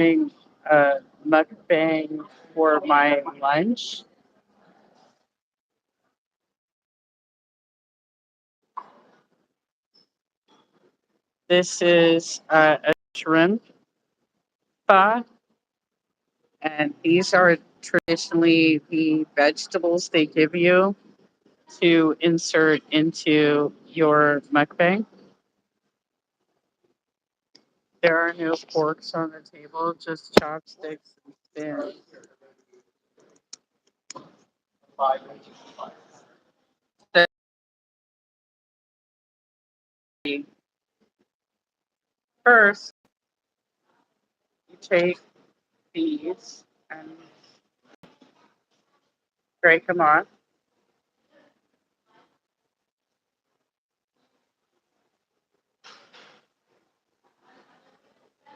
doing a mukbang for my lunch. This is a shrimp pho, and these are traditionally the vegetables they give you to insert into your mukbang. There are no forks on the table, just chopsticks and spoons. So first, you take these and break them off.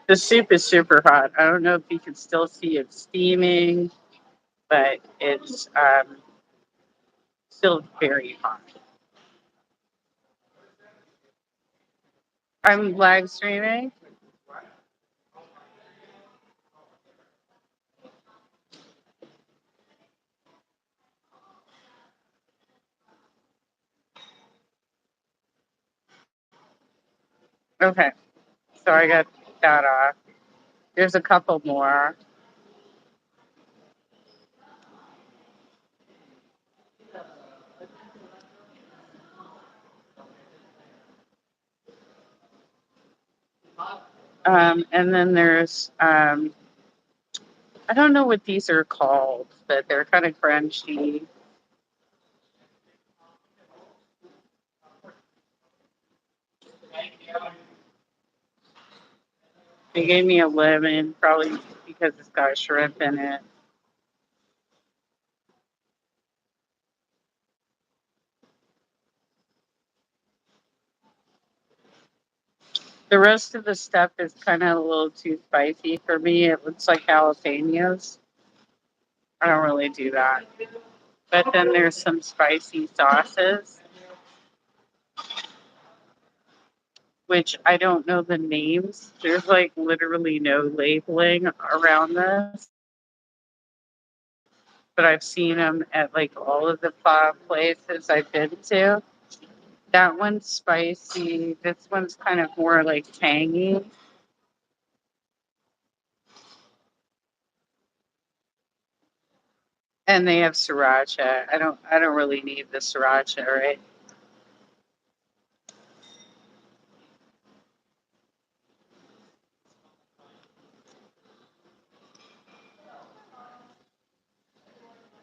The soup is super hot. I don't know if you can still see it steaming, but it's still very hot. I'm live streaming. Okay, so I got that off. There's a couple more. And then there's, I don't know what these are called, but they're kind of crunchy. They gave me a lemon, probably because it's got shrimp in it. The rest of the stuff is kind of a little too spicy for me. It looks like jalapenos. I don't really do that. But then there's some spicy sauces, which I don't know the names. There's like literally no labeling around this, but I've seen them at like all of the places I've been to. That one's spicy. This one's kind of more like tangy. And they have sriracha. I don't really need the sriracha, right?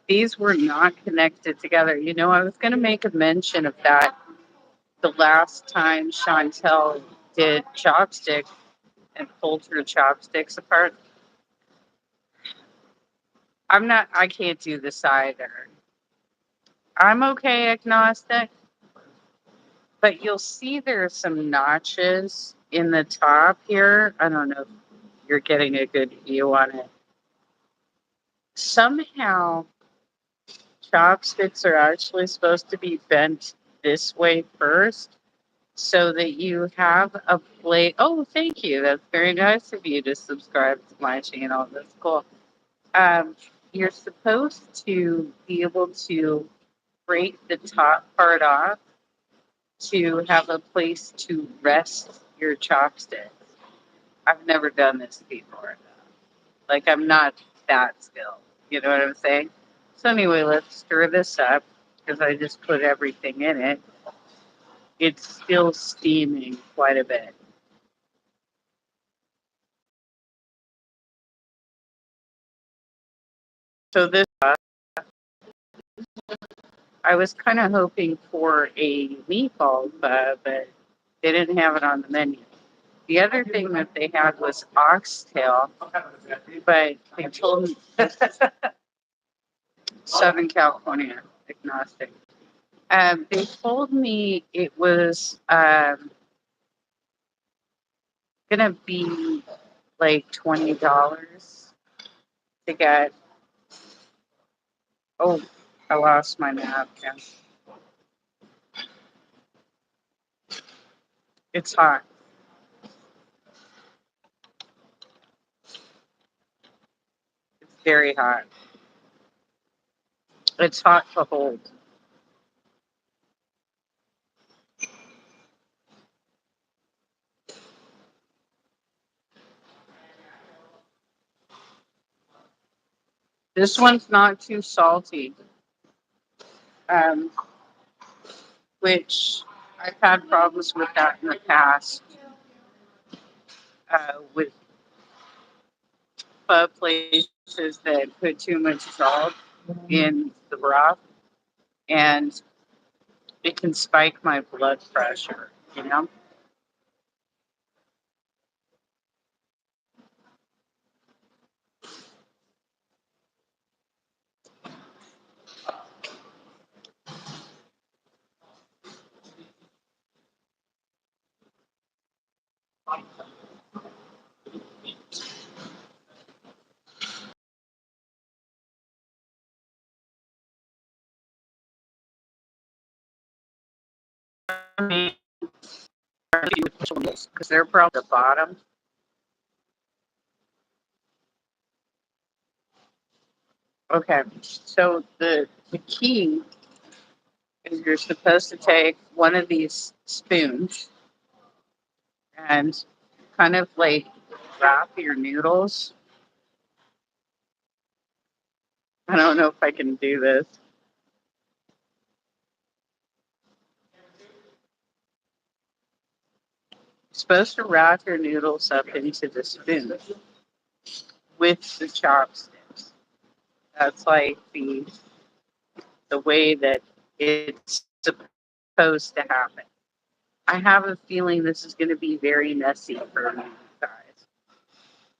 These were not connected together. You know, I was going to make a mention of that the last time Chantel did chopstick and pulled her chopsticks apart. I can't do this either. I'm okay agnostic, but you'll see there's some notches in the top here. I don't know if you're getting a good view on it. Somehow, chopsticks are actually supposed to be bent this way first so that you have a plate. Oh, thank you. That's very nice of you to subscribe to my channel. That's cool. Um, you're supposed to be able to break the top part off to have a place to rest your chopsticks. I've never done this before. Like, I'm not that skilled. You know what I'm saying? So, anyway, let's stir this up because I just put everything in it. It's still steaming quite a bit. So, this, I was kind of hoping for a meatball, but they didn't have it on the menu. The other thing that they had was oxtail, but they told me Southern California agnostic. They told me it was gonna be like $20 to get. Oh, I lost my napkin. It's hot. Very hot. It's hot to hold. This one's not too salty, um, which I've had problems with that in the past with pho places that put too much salt in the broth, and it can spike my blood pressure, you know? Because they're probably the bottom. Okay, so the key is you're supposed to take one of these spoons and kind of like wrap your noodles. I don't know if I can do this. You're supposed to wrap your noodles up into the spoon with the chopsticks. That's like the way that it's supposed to happen. I have a feeling this is going to be very messy for me, guys,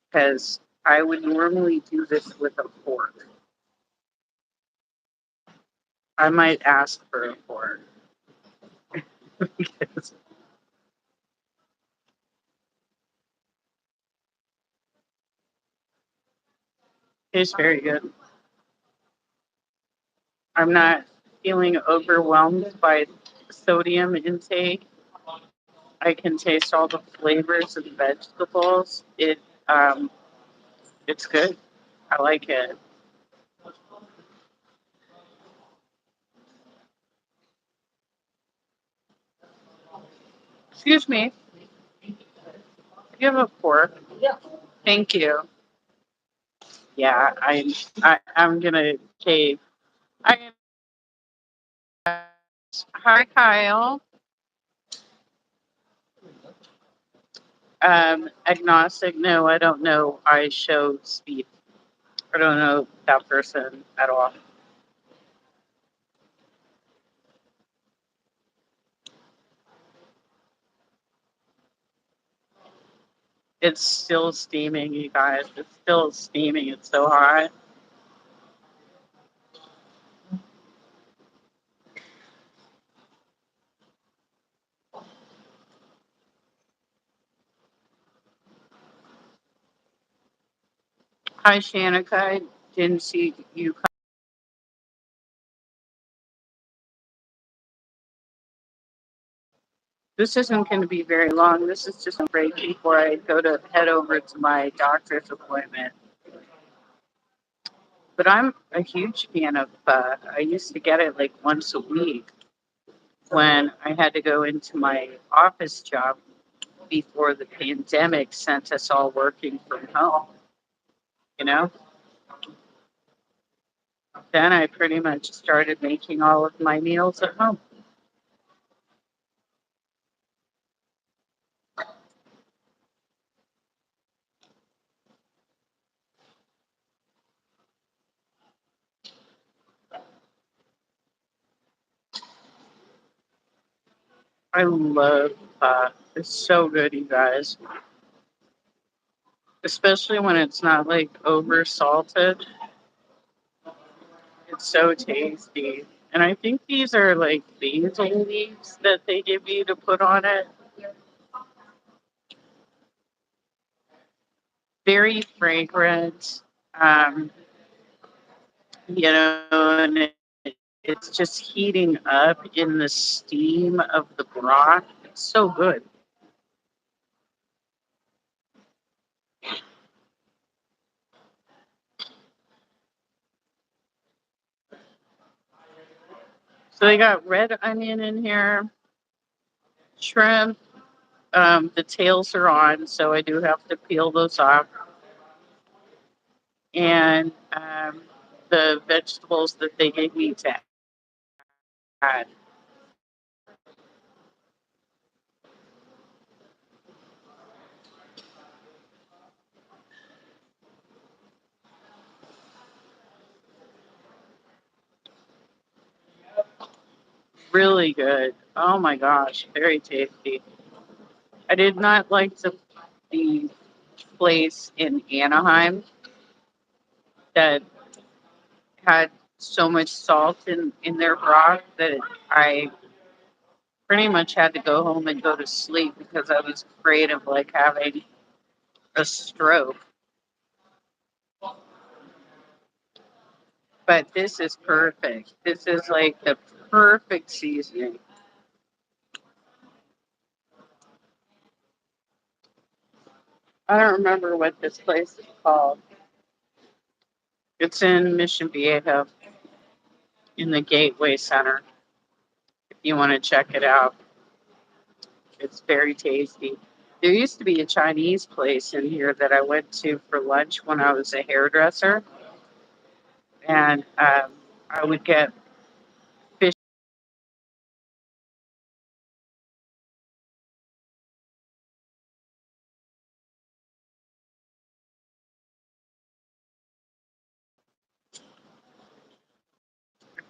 because I would normally do this with a fork. I might ask for a fork because it's very good. I'm not feeling overwhelmed by sodium intake. I can taste all the flavors of the vegetables. Um, it's good. I like it. Excuse me. Do you have a fork? Thank you. Yeah, I'm gonna cave. I Hi Kyle. Agnostic. No, I don't know. I show speed. I don't know that person at all. It's still steaming, you guys. It's still steaming. It's so hot. Hi, Shanika. I didn't see you. This isn't going to be very long. This is just a break before I go to head over to my doctor's appointment. But I'm a huge fan of. I used to get it like once a week when I had to go into my office job before the pandemic sent us all working from home. You know, then I pretty much started making all of my meals at home. I love it's so good, you guys. Especially when it's not like over salted. It's so tasty. And I think these are like basil leaves that they give you to put on it. Very fragrant. Um, and it's just heating up in the steam of the broth. It's so good. So they got red onion in here, shrimp. The tails are on, so I do have to peel those off. And the vegetables that they gave me to add. Really good. Oh my gosh, very tasty. I did not like the place in Anaheim that had so much salt in their broth that I pretty much had to go home and go to sleep because I was afraid of like having a stroke. But this is perfect. This is like the perfect seasoning. I don't remember what this place is called. It's in Mission Viejo in the Gateway Center. If you want to check it out, it's very tasty. There used to be a Chinese place in here that I went to for lunch when I was a hairdresser, and I would get fish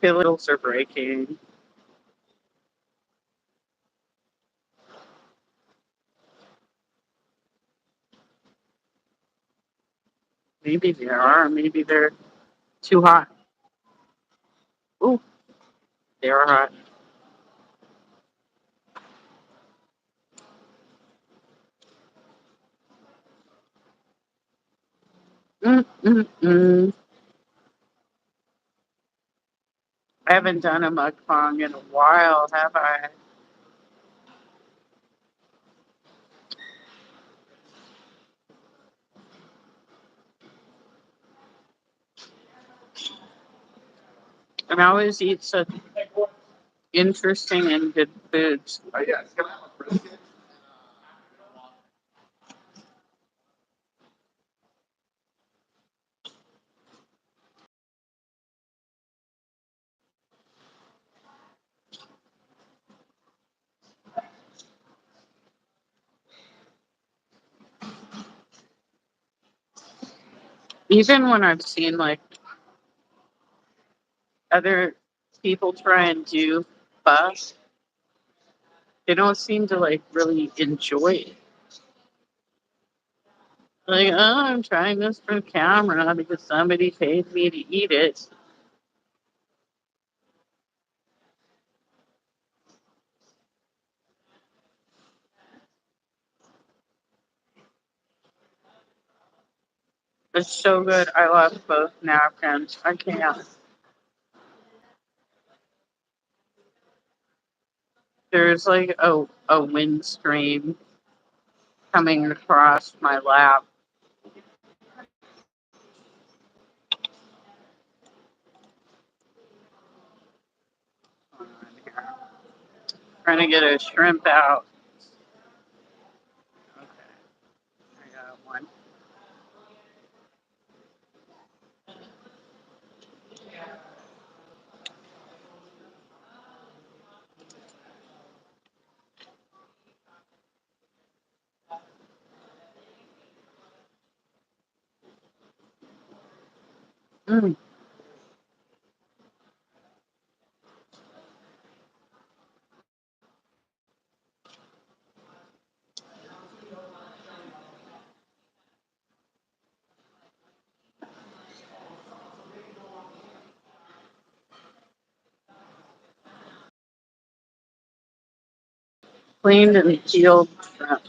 fillets are breaking. Maybe they are. Maybe they're too hot. Ooh, they are hot. Mm. I haven't done a mukbang in a while, have I? And I always eat such interesting and good foods. Even when I've seen like other people try and do pho, they don't seem to like really enjoy it. Like, oh, I'm trying this for camera because somebody paid me to eat it. It's so good. I love both napkins. I can't. There's like a wind stream coming across my lap. Hold on here. Trying to get a shrimp out. Okay, I got one. Mm. Cleaned and peeled shrimp.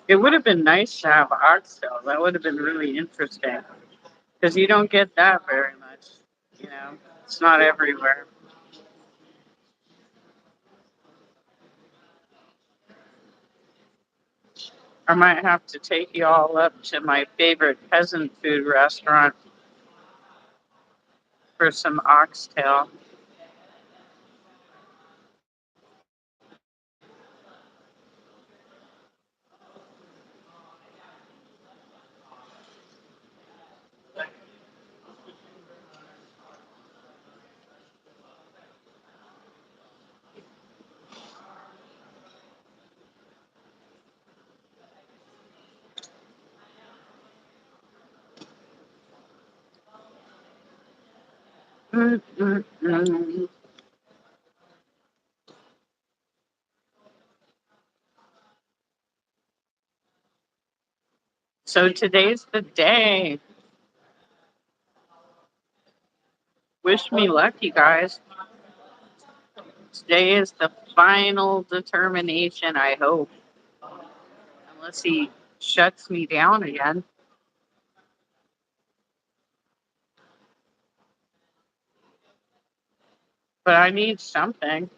It would have been nice to have oxtail. That would have been really interesting because you don't get that very much. You know, it's not everywhere. I might have to take you all up to my favorite peasant food restaurant for some oxtail. Mm-mm-mm. So today's the day. Wish me luck, you guys. Today is the final determination, I hope. Unless he shuts me down again. But I need something.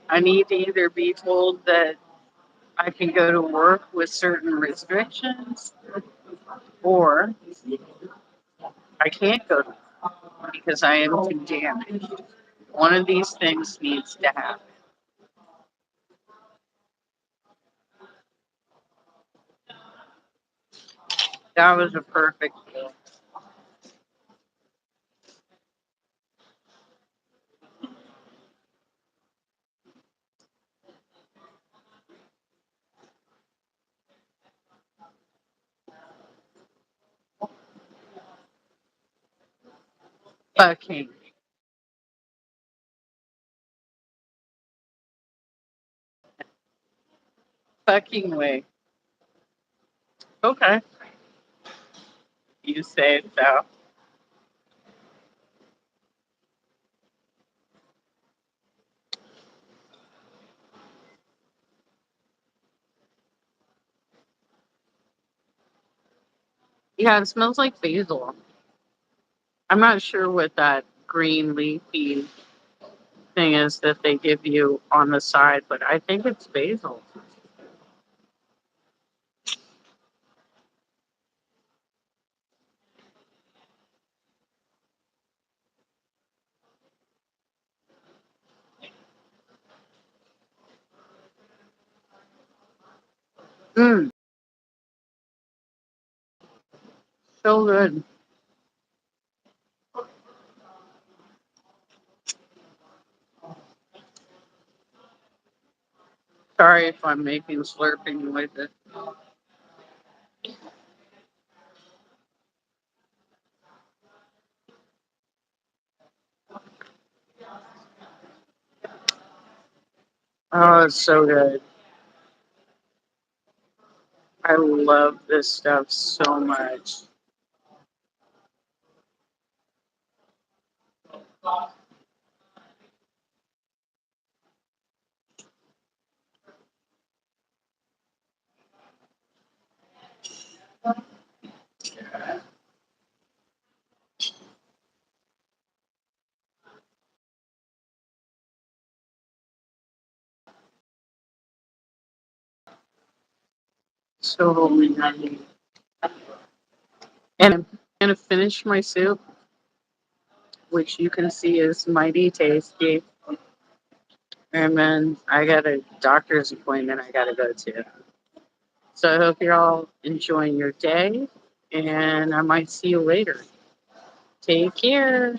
I need to either be told that I can go to work with certain restrictions, or I can't go to work because I am too damaged. One of these things needs to happen. That was a perfect deal. Fucking, fucking way. Okay, you say so. Yeah, it smells like basil. I'm not sure what that green leafy thing is that they give you on the side, but I think it's basil. Mmm, so good. Sorry if I'm making slurping noises. Oh, it's so good. I love this stuff so much. So yummy. And I'm gonna finish my soup, which you can see is mighty tasty. And then I got a doctor's appointment I gotta go to. So I hope you're all enjoying your day, and I might see you later. Take care.